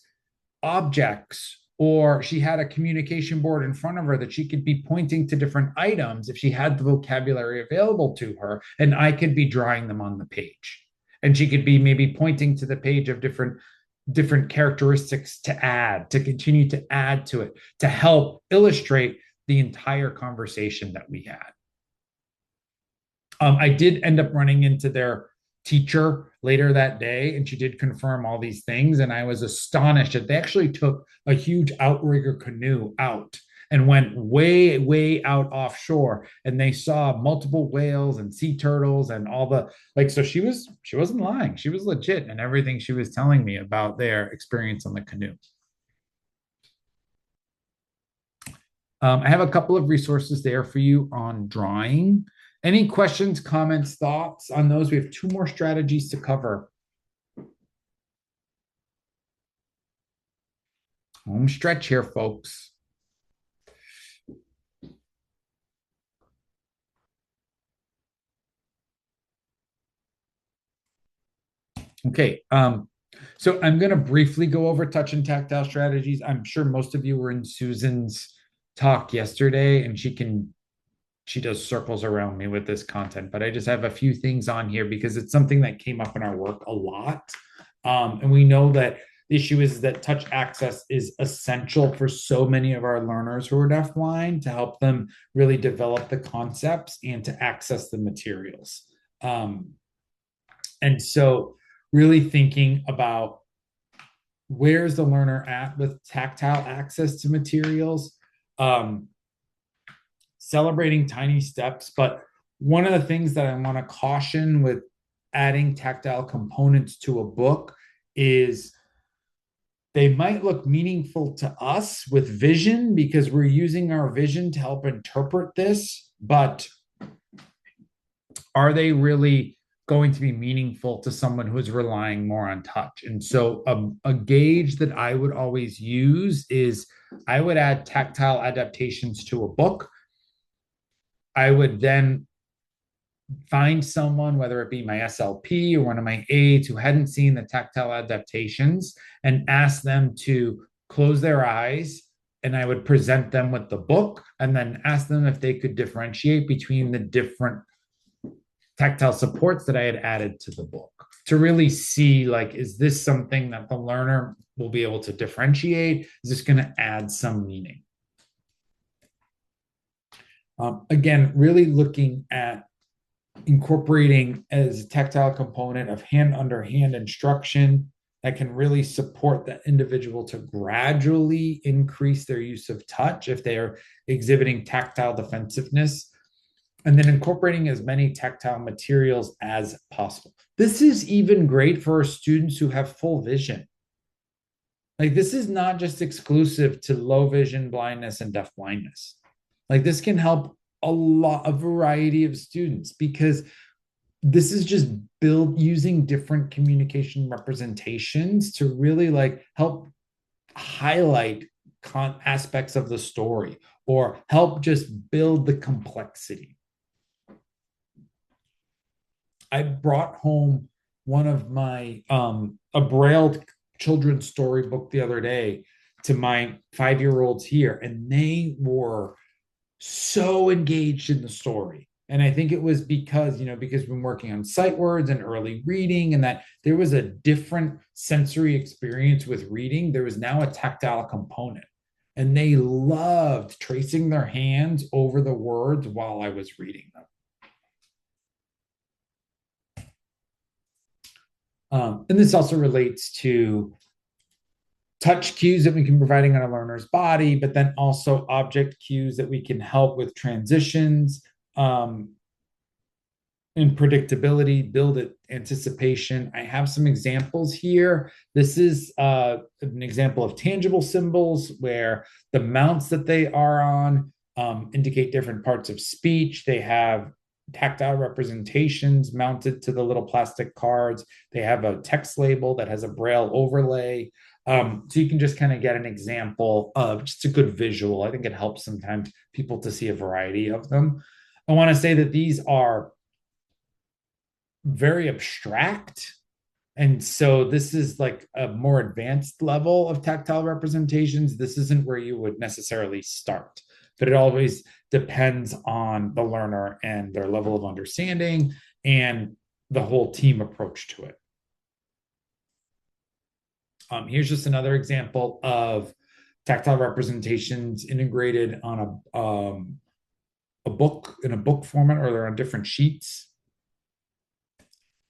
objects, or she had a communication board in front of her, that she could be pointing to different items if she had the vocabulary available to her, and I could be drawing them on the page. And she could be maybe pointing to the page of different characteristics to continue to add to it, to help illustrate the entire conversation that we had. I did end up running into their teacher later that day, and she did confirm all these things. And I was astonished that they actually took a huge outrigger canoe out and went way, way out offshore, and they saw multiple whales and sea turtles and all the so she wasn't lying. She was legit in everything she was telling me about their experience on the canoe. I have a couple of resources there for you on drawing. Any questions, comments, thoughts on those? We have 2 more strategies to cover. Home stretch here, folks. Okay. So I'm going to briefly go over touch and tactile strategies. I'm sure most of you were in Susan's talk yesterday, and she does circles around me with this content, but I just have a few things on here because it's something that came up in our work a lot. And we know that the issue is that touch access is essential for so many of our learners who are deafblind to help them really develop the concepts and to access the materials. And so really thinking about where's the learner at with tactile access to materials, celebrating tiny steps. But one of the things that I want to caution with adding tactile components to a book is they might look meaningful to us with vision because we're using our vision to help interpret this, but are they really going to be meaningful to someone who's relying more on touch? And so a gauge that I would always use is I would add tactile adaptations to a book. I would then find someone, whether it be my SLP or one of my aides who hadn't seen the tactile adaptations, and ask them to close their eyes. And I would present them with the book and then ask them if they could differentiate between the different tactile supports that I had added to the book to really see, like, is this something that the learner will be able to differentiate? Is this going to add some meaning? Again, really looking at incorporating as a tactile component of hand under hand instruction that can really support the individual to gradually increase their use of touch if they are exhibiting tactile defensiveness, and then incorporating as many tactile materials as possible. This is even great for our students who have full vision. Like, this is not just exclusive to low vision blindness and deaf blindness. Like, this can help a variety of students because this is just using different communication representations to really like help highlight aspects of the story or help just build the complexity. I brought home one of my a Braille children's storybook the other day to my 5-year-olds here, and they were so engaged in the story. And I think it was because we've been working on sight words and early reading, and that there was a different sensory experience with reading. There was now a tactile component, and they loved tracing their hands over the words while I was reading them. And this also relates to touch cues that we can be providing on a learner's body, but then also object cues that we can help with transitions and predictability, build it, anticipation. I have some examples here. This is an example of tangible symbols where the mounts that they are on indicate different parts of speech. They have tactile representations mounted to the little plastic cards. They have a text label that has a Braille overlay. So you can just kind of get an example of just a good visual. I think it helps sometimes people to see a variety of them. I want to say that these are very abstract. And so this is like a more advanced level of tactile representations. This isn't where you would necessarily start, but it always depends on the learner and their level of understanding and the whole team approach to it. Here's just another example of tactile representations integrated on a book in a book format, or they're on different sheets.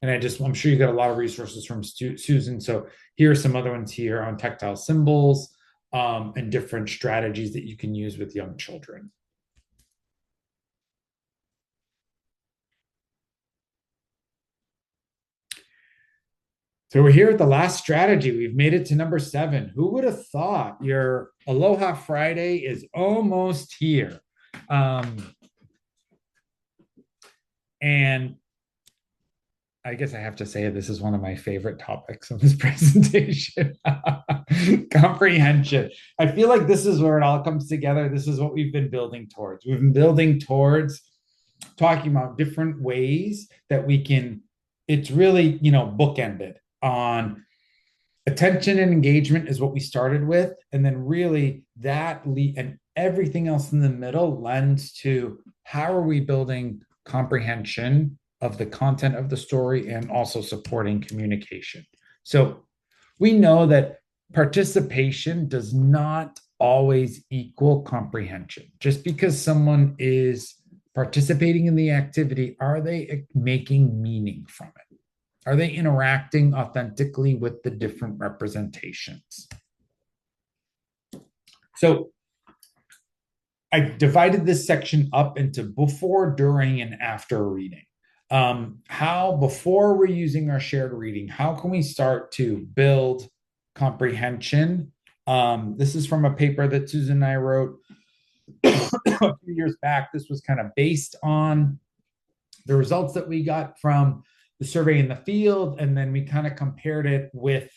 And I'm sure you got a lot of resources from Susan. So here are some other ones here on tactile symbols and different strategies that you can use with young children. So we're here at the last strategy. We've made it to number 7. Who would have thought your Aloha Friday is almost here? And I guess I have to say this is one of my favorite topics of this presentation. Comprehension. I feel like this is where it all comes together. This is what we've been building towards. We've been building towards talking about different ways that we can, it's really, bookended. on attention and engagement is what we started with. And then really that and everything else in the middle lends to how are we building comprehension of the content of the story and also supporting communication. So we know that participation does not always equal comprehension. Just because someone is participating in the activity, are they making meaning from it? Are they interacting authentically with the different representations? So I divided this section up into before, during, and after reading. How, before we're using our shared reading, how can we start to build comprehension? This is from a paper that Susan and I wrote a few years back. This was kind of based on the results that we got from the survey in the field, and then we kind of compared it with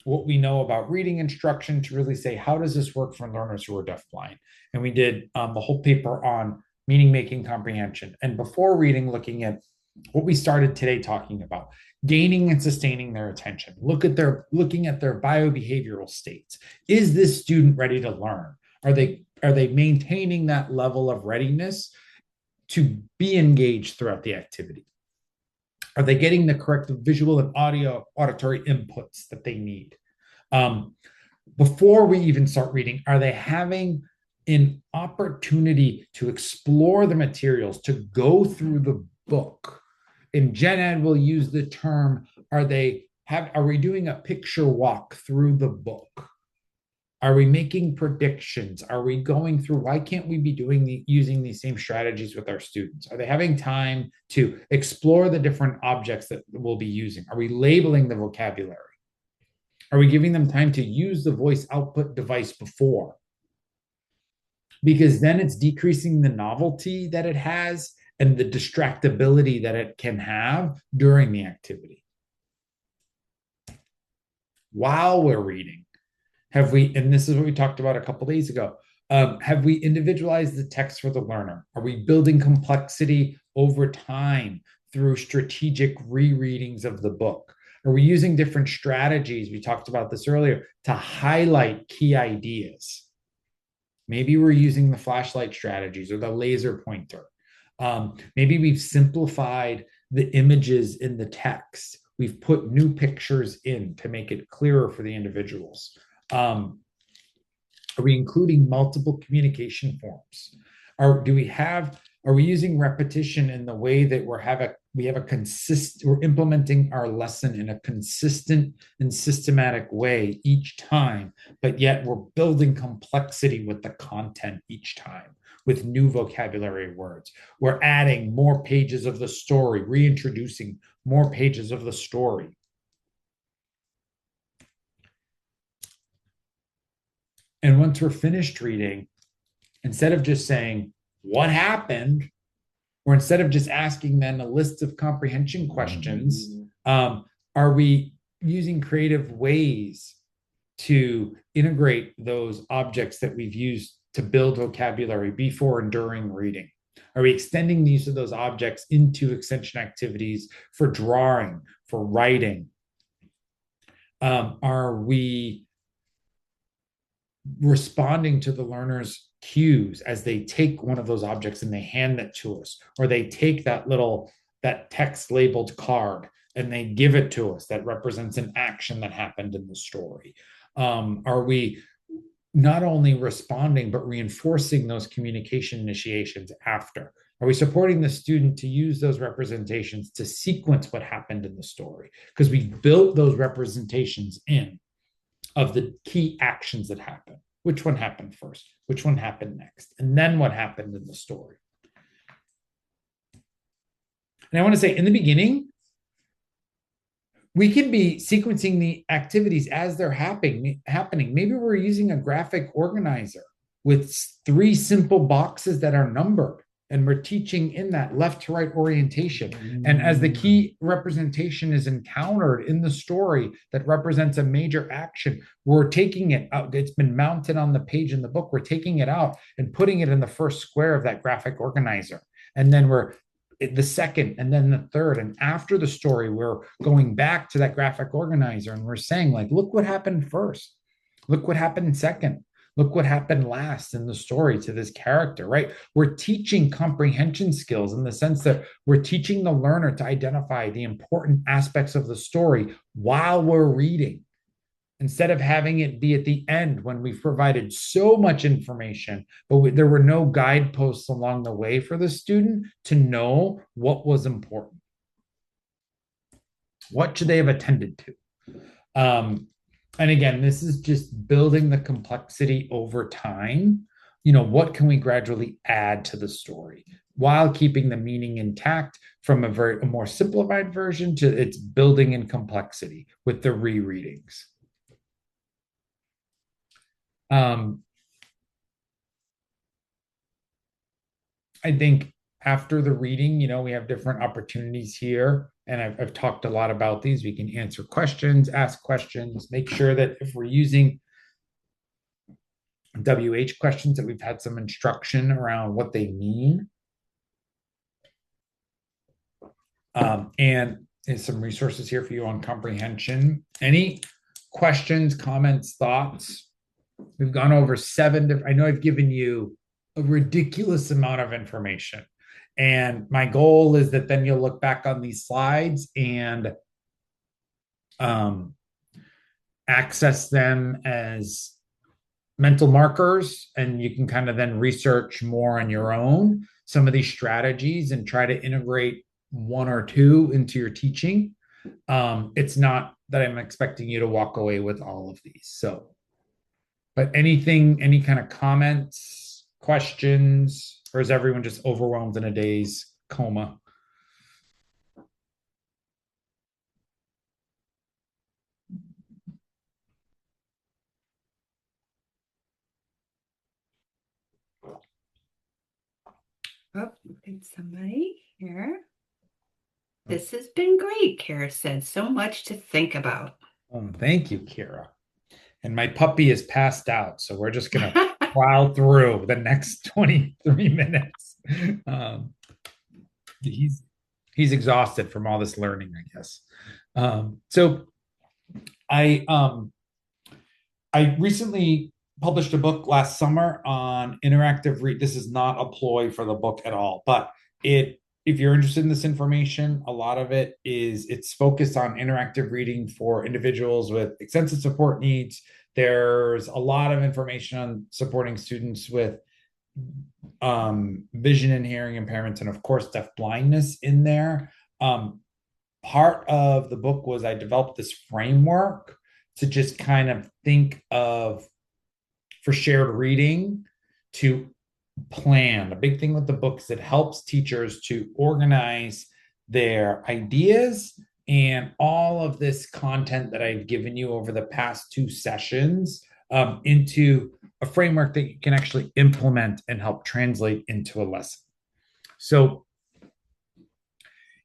what we know about reading instruction to really say, how does this work for learners who are deafblind? And we did the whole paper on meaning-making comprehension. And before reading, looking at what we started today talking about, gaining and sustaining their attention, looking at their biobehavioral states. Is this student ready to learn? Are they maintaining that level of readiness to be engaged throughout the activity? Are they getting the correct visual and auditory inputs that they need? Before we even start reading, are they having an opportunity to explore the materials, to go through the book? In Gen Ed, we'll use the term, are we doing a picture walk through the book? Are we making predictions? Are we going through, why can't we be using these same strategies with our students? Are they having time to explore the different objects that we'll be using? Are we labeling the vocabulary? Are we giving them time to use the voice output device before? Because then it's decreasing the novelty that it has and the distractibility that it can have during the activity. While we're reading, have we, and this is what we talked about a couple days ago, have we individualized the text for the learner? Are we building complexity over time through strategic rereadings of the book? Are we using different strategies? We talked about this earlier to highlight key ideas. Maybe we're using the flashlight strategies or the laser pointer. Maybe we've simplified the images in the text. We've put new pictures in to make it clearer for the individuals. Are we including multiple communication forms? Are we using repetition in the way that we're implementing our lesson in a consistent and systematic way each time, but yet we're building complexity with the content each time with new vocabulary words. We're adding more pages of the story, reintroducing more pages of the story. And once we're finished reading, instead of just saying, what happened? Or instead of just asking then a list of comprehension questions, are we using creative ways to integrate those objects that we've used to build vocabulary before and during reading? Are we extending the use of those objects into extension activities for drawing, for writing? Are we responding to the learner's cues as they take one of those objects and they hand it to us, or they take that text labeled card and they give it to us that represents an action that happened in the story? Are we not only responding, but reinforcing those communication initiations after? Are we supporting the student to use those representations to sequence what happened in the story? Because we've built those representations in of the key actions that happen. Which one happened first? Which one happened next? And then what happened in the story? And I want to say, in the beginning, we can be sequencing the activities as they're happening. Maybe we're using a graphic organizer with 3 simple boxes that are numbered, and we're teaching in that left to right orientation. And as the key representation is encountered in the story that represents a major action, we're taking it out. It's been mounted on the page in the book. We're taking it out and putting it in the first square of that graphic organizer. And then we're the second and then the third. And after the story, we're going back to that graphic organizer and we're saying, like, look what happened first. Look what happened second. Look what happened last in the story to this character, right? We're teaching comprehension skills in the sense that we're teaching the learner to identify the important aspects of the story while we're reading, instead of having it be at the end when we've provided so much information, but there were no guideposts along the way for the student to know what was important. What should they have attended to? And again, this is just building the complexity over time. What can we gradually add to the story while keeping the meaning intact, from a more simplified version to its building in complexity with the rereadings. I think after the reading, we have different opportunities here. And I've talked a lot about these. We can answer questions, ask questions, make sure that if we're using WH questions, that we've had some instruction around what they mean. And there's some resources here for you on comprehension. Any questions, comments, thoughts? We've gone over 7 different, I know I've given you a ridiculous amount of information. And my goal is that then you'll look back on these slides and access them as mental markers, and you can kind of then research more on your own some of these strategies and try to integrate 1 or 2 into your teaching. It's not that I'm expecting you to walk away with all of these. So, but any kind of comments, questions, or is everyone just overwhelmed in a day's coma? Oh, it's somebody here. This has been great, Kara said. So much to think about. Oh, thank you, Kara. And my puppy is passed out, so we're just going to plow through the next 23 minutes. He's exhausted from all this learning, I guess. So I recently published a book last summer on interactive read. This is not a ploy for the book at all, but if you're interested in this information, a lot of it's focused on interactive reading for individuals with extensive support needs. There's a lot of information on supporting students with vision and hearing impairments, and of course, deafblindness in there. Part of the book was I developed this framework to just kind of think of, for shared reading, to plan. A big thing with the book is it helps teachers to organize their ideas and all of this content that I've given you over the past 2 sessions into a framework that you can actually implement and help translate into a lesson. So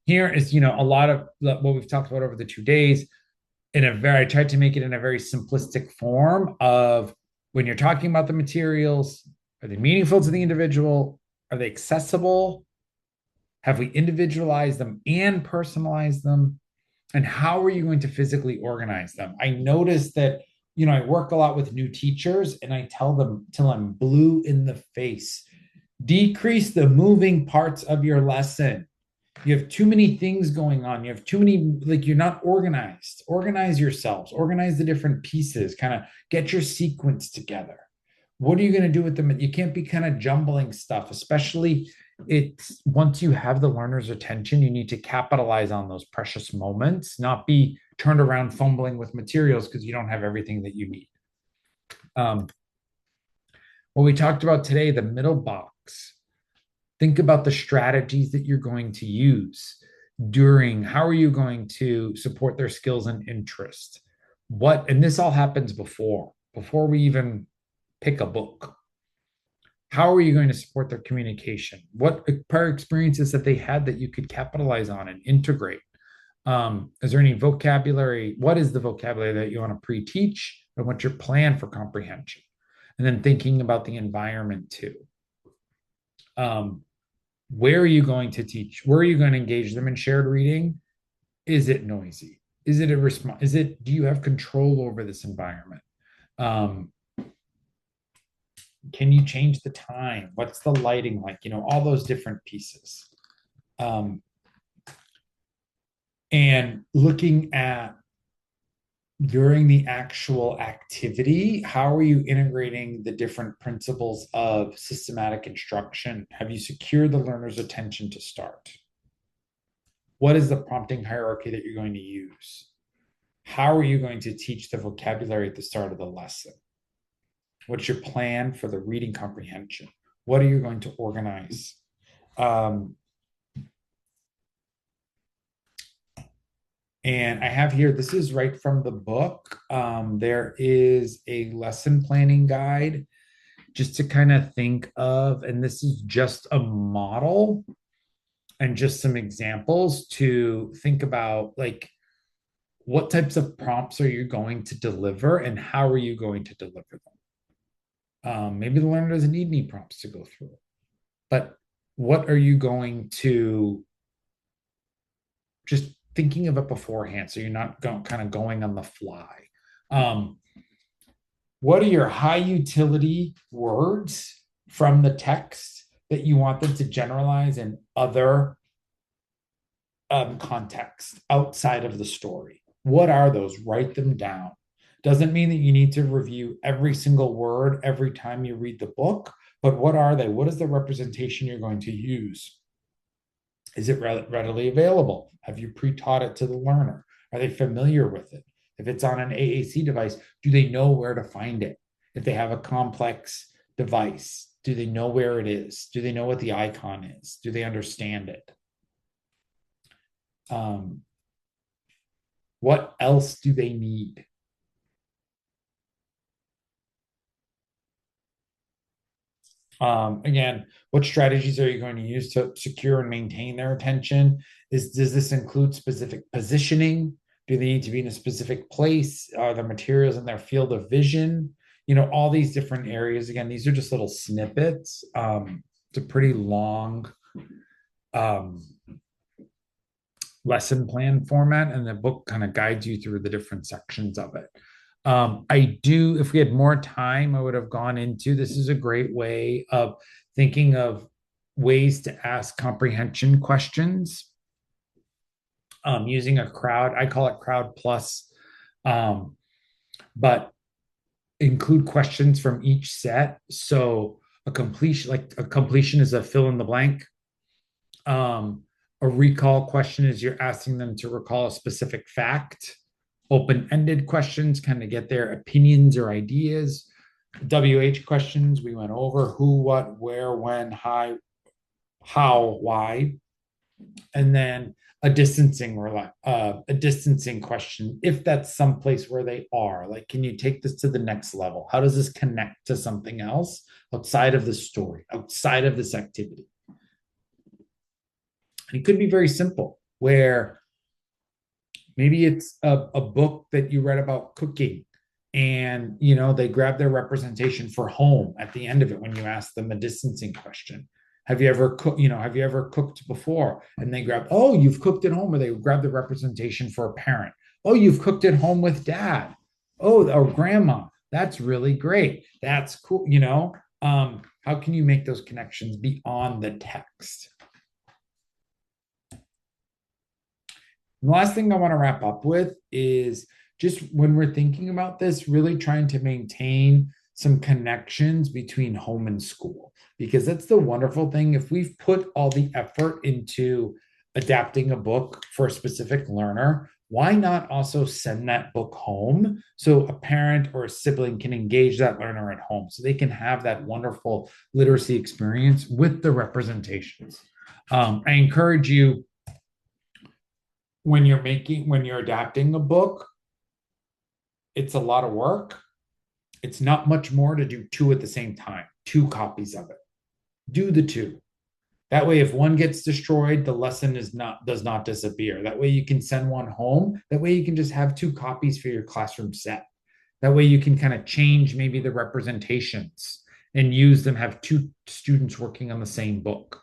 here is, a lot of what we've talked about over the 2 days. I tried to make it in a very simplistic form of, when you're talking about the materials, are they meaningful to the individual? Are they accessible? Have we individualized them and personalized them? And how are you going to physically organize them? I noticed that, I work a lot with new teachers, and I tell them till I'm blue in the face, decrease the moving parts of your lesson. You have too many things going on. You have too many, you're not organized. Organize yourselves, organize the different pieces, kind of get your sequence together. What are you going to do with them? You can't be kind of jumbling stuff, especially once you have the learner's attention, you need to capitalize on those precious moments, not be turned around fumbling with materials because you don't have everything that you need. What we talked about today, the middle box, think about the strategies that you're going to use how are you going to support their skills and interest? And this all happens before we even pick a book. How are you going to support their communication? What prior experiences that they had that you could capitalize on and integrate? Is there any vocabulary? What is the vocabulary that you want to pre-teach, and what's your plan for comprehension? And then thinking about the environment too. Where are you going to teach? Where are you going to engage them in shared reading? Is it noisy? Is it a response? Do you have control over this environment? Can you change the time? What's the lighting like? All those different pieces. And looking at during the actual activity, how are you integrating the different principles of systematic instruction? Have you secured the learner's attention to start? What is the prompting hierarchy that you're going to use? How are you going to teach the vocabulary at the start of the lesson? What's your plan for the reading comprehension? What are you going to organize? And I have here, this is right from the book. There is a lesson planning guide just to kind of think of, and this is just a model and just some examples to think about, like, what types of prompts are you going to deliver and how are you going to deliver them? Maybe the learner doesn't need any prompts to go through, but what are you going to just thinking of it beforehand so you're not kind of going on the fly? What are your high utility words from the text that you want them to generalize in other contexts outside of the story? What are those? Write them down. Doesn't mean that you need to review every single word every time you read the book, but what are they? What is the representation you're going to use? Is it readily available? Have you pre-taught it to the learner? Are they familiar with it? If it's on an AAC device, do they know where to find it? If they have a complex device, do they know where it is? Do they know what the icon is? Do they understand it? What else do they need? Again, what strategies are you going to use to secure and maintain their attention? Does this include specific positioning? Do they need to be in a specific place? Are the materials in their field of vision? All these different areas. Again, these are just little snippets. It's a pretty long lesson plan format, and the book kind of guides you through the different sections of it. If we had more time, I would have gone into, this is a great way of thinking of ways to ask comprehension questions using a crowd. I call it crowd plus, but include questions from each set. So a completion is a fill in the blank. A recall question is you're asking them to recall a specific fact. Open-ended questions kind of get their opinions or ideas. WH questions, we went over who, what, where, when, how, why. And then a distancing question, if that's someplace where they are, like, can you take this to the next level? How does this connect to something else outside of the story, outside of this activity? And it could be very simple, where maybe it's a book that you read about cooking, and they grab their representation for home at the end of it when you ask them a distancing question. Have you ever cooked before? And they grab, oh, you've cooked at home, or they grab the representation for a parent. Oh, you've cooked at home with dad. Oh, or grandma. That's really great. That's cool. How can you make those connections beyond the text? And the last thing I want to wrap up with is just when we're thinking about this, really trying to maintain some connections between home and school, because that's the wonderful thing. If we've put all the effort into adapting a book for a specific learner, why not also send that book home so a parent or a sibling can engage that learner at home so they can have that wonderful literacy experience with the representations? I encourage you, when you're adapting a book, it's a lot of work. It's not much more to do two at the same time, 2 copies of it. Do the 2. That way, if one gets destroyed, the lesson does not disappear. That way you can send one home. That way you can just have 2 copies for your classroom set. That way you can kind of change maybe the representations and use them, have 2 students working on the same book.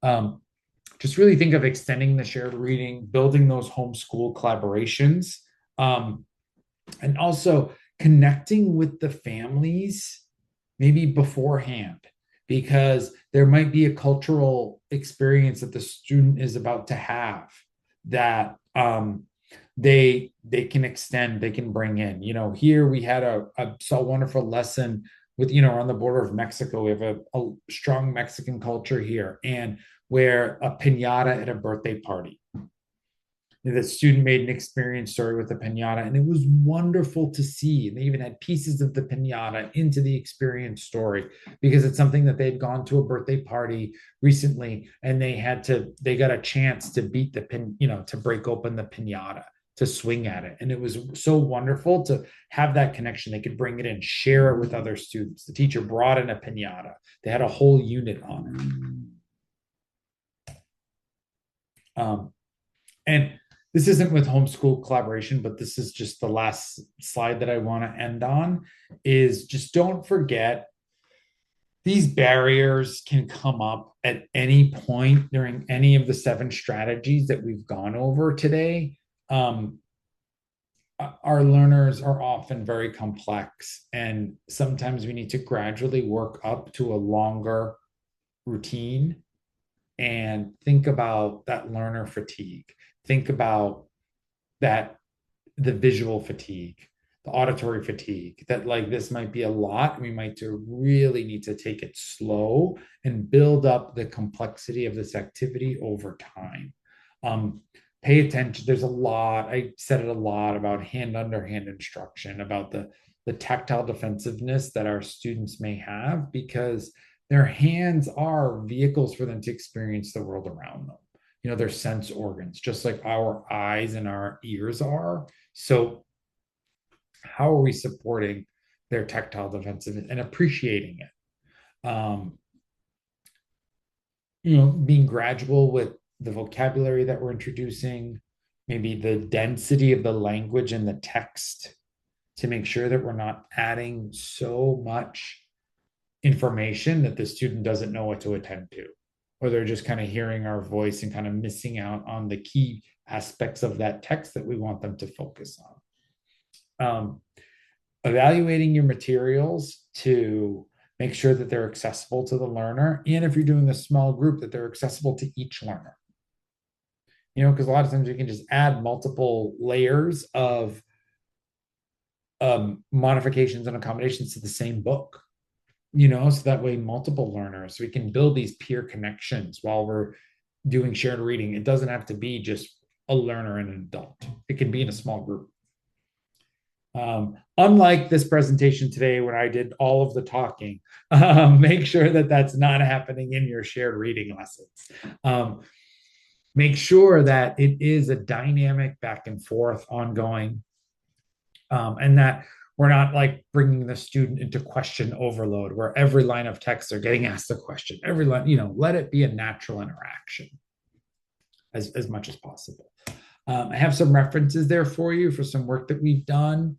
Just really think of extending the shared reading, building those homeschool collaborations, and also connecting with the families maybe beforehand, because there might be a cultural experience that the student is about to have that they can extend, they can bring in. Here we had a so wonderful lesson with, on the border of Mexico. We have a strong Mexican culture here, and where a piñata at a birthday party. The student made an experience story with the piñata, and it was wonderful to see. And they even had pieces of the piñata into the experience story, because it's something that they'd gone to a birthday party recently, and they got a chance to beat the pin, to break open the piñata, to swing at it. And it was so wonderful to have that connection. They could bring it in, share it with other students. The teacher brought in a piñata. They had a whole unit on it. And this isn't with homeschool collaboration, but this is just the last slide that I want to end on, is just don't forget these barriers can come up at any point during any of the 7 strategies that we've gone over today. Our learners are often very complex, and sometimes we need to gradually work up to a longer routine and think about that learner fatigue. Think about that, the visual fatigue, the auditory fatigue, that this might be a lot. We might really need to take it slow and build up the complexity of this activity over time. Pay attention. There's a lot, I said it a lot, about hand under hand instruction, about the tactile defensiveness that our students may have, because their hands are vehicles for them to experience the world around them. They're sense organs, just like our eyes and our ears are. So how are we supporting their tactile defensiveness and appreciating it? Being gradual with the vocabulary that we're introducing, maybe the density of the language and the text, to make sure that we're not adding so much information that the student doesn't know what to attend to, or they're just kind of hearing our voice and kind of missing out on the key aspects of that text that we want them to focus on. Evaluating your materials to make sure that they're accessible to the learner, and if you're doing a small group, that they're accessible to each learner. Because a lot of times you can just add multiple layers of modifications and accommodations to the same book. So that way multiple learners, we can build these peer connections while we're doing shared reading. It doesn't have to be just a learner and an adult. It can be in a small group. Unlike this presentation today, when I did all of the talking, make sure that that's not happening in your shared reading lessons. Make sure that it is a dynamic back and forth ongoing, and that we're not bringing the student into question overload, where every line of text they're getting asked a question. Every line, let it be a natural interaction as much as possible. I have some references there for you for some work that we've done,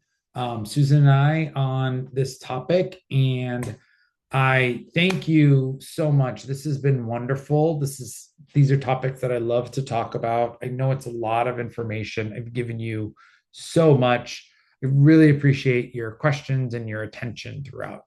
Susan and I, on this topic. And I thank you so much. This has been wonderful. These are topics that I love to talk about. I know it's a lot of information. I've given you so much. I really appreciate your questions and your attention throughout.